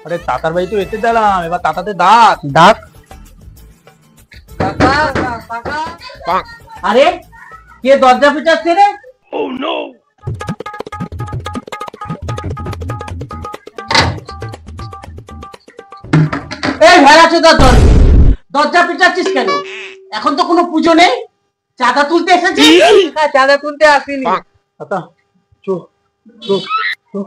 আরে তাতার বাড়ি তো এতে দিলাম, এবার তাতাতে ডাক ডাক। আরে কে দরজা পিটাচ্ছে রে? এই ভেড়া চোদা দরজা পিটাচ্ছিস কেন? এখন তো কোনো পুজো নেই, চাঁদা তুলতে এসেছিস? হ্যাঁ, চাঁদা তুলতে আসিনি। তাতা চো চো চো।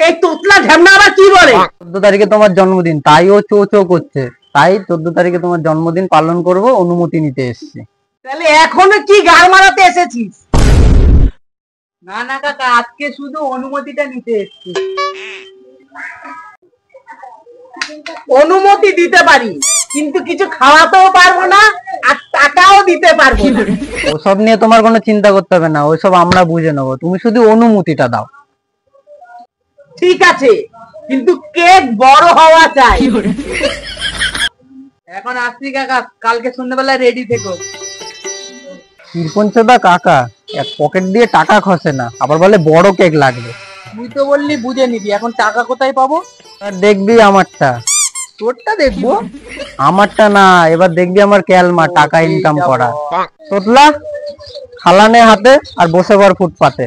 এই তোতলা ঢ্যামনা আবার কি বলে? 14 তারিখে তোমার জন্মদিন, তাই ও চো চো করছে। তাই 14 তারিখে তোমার জন্মদিন পালন করব, অনুমতি নিতে এসেছি। তাহলে এখনো কি গাল মারাতে এসেছিস? না না কাকা, আজকে শুধু অনুমতিটা নিতে এসেছি। অনুমতি দিতে পারি, কিন্তু কিছু খাওয়াতেও পারবো না আর টাকাও দিতে পারবো না। ওসব নিয়ে তোমার কোনো চিন্তা করতে হবে না, ওইসব আমরা বুঝে নেবো। তুমি শুধু অনুমতিটা দাও। ঠিক আছে, কিন্তু কেক বড় হওয়া চাই। এখন আসছি কাকা, কালকে সন্ধ্যাবেলায় রেডি থেকো। কৃপঞ্চদা কাকা এক পকেট দিয়ে টাকা খসে না, আবার বলে বড় কেক লাগবে। তুই তো বললি বুঝে নিবি, এখন টাকা কোথায় পাবো? আর দেখবি আমারটা। তোরটা দেখবো? আমারটা না, এবার দেখবি আমার ক্যালমা টাকা ইনকাম করা। তোতলা খালানে হাতে আর বসে পড় ফুটপাতে।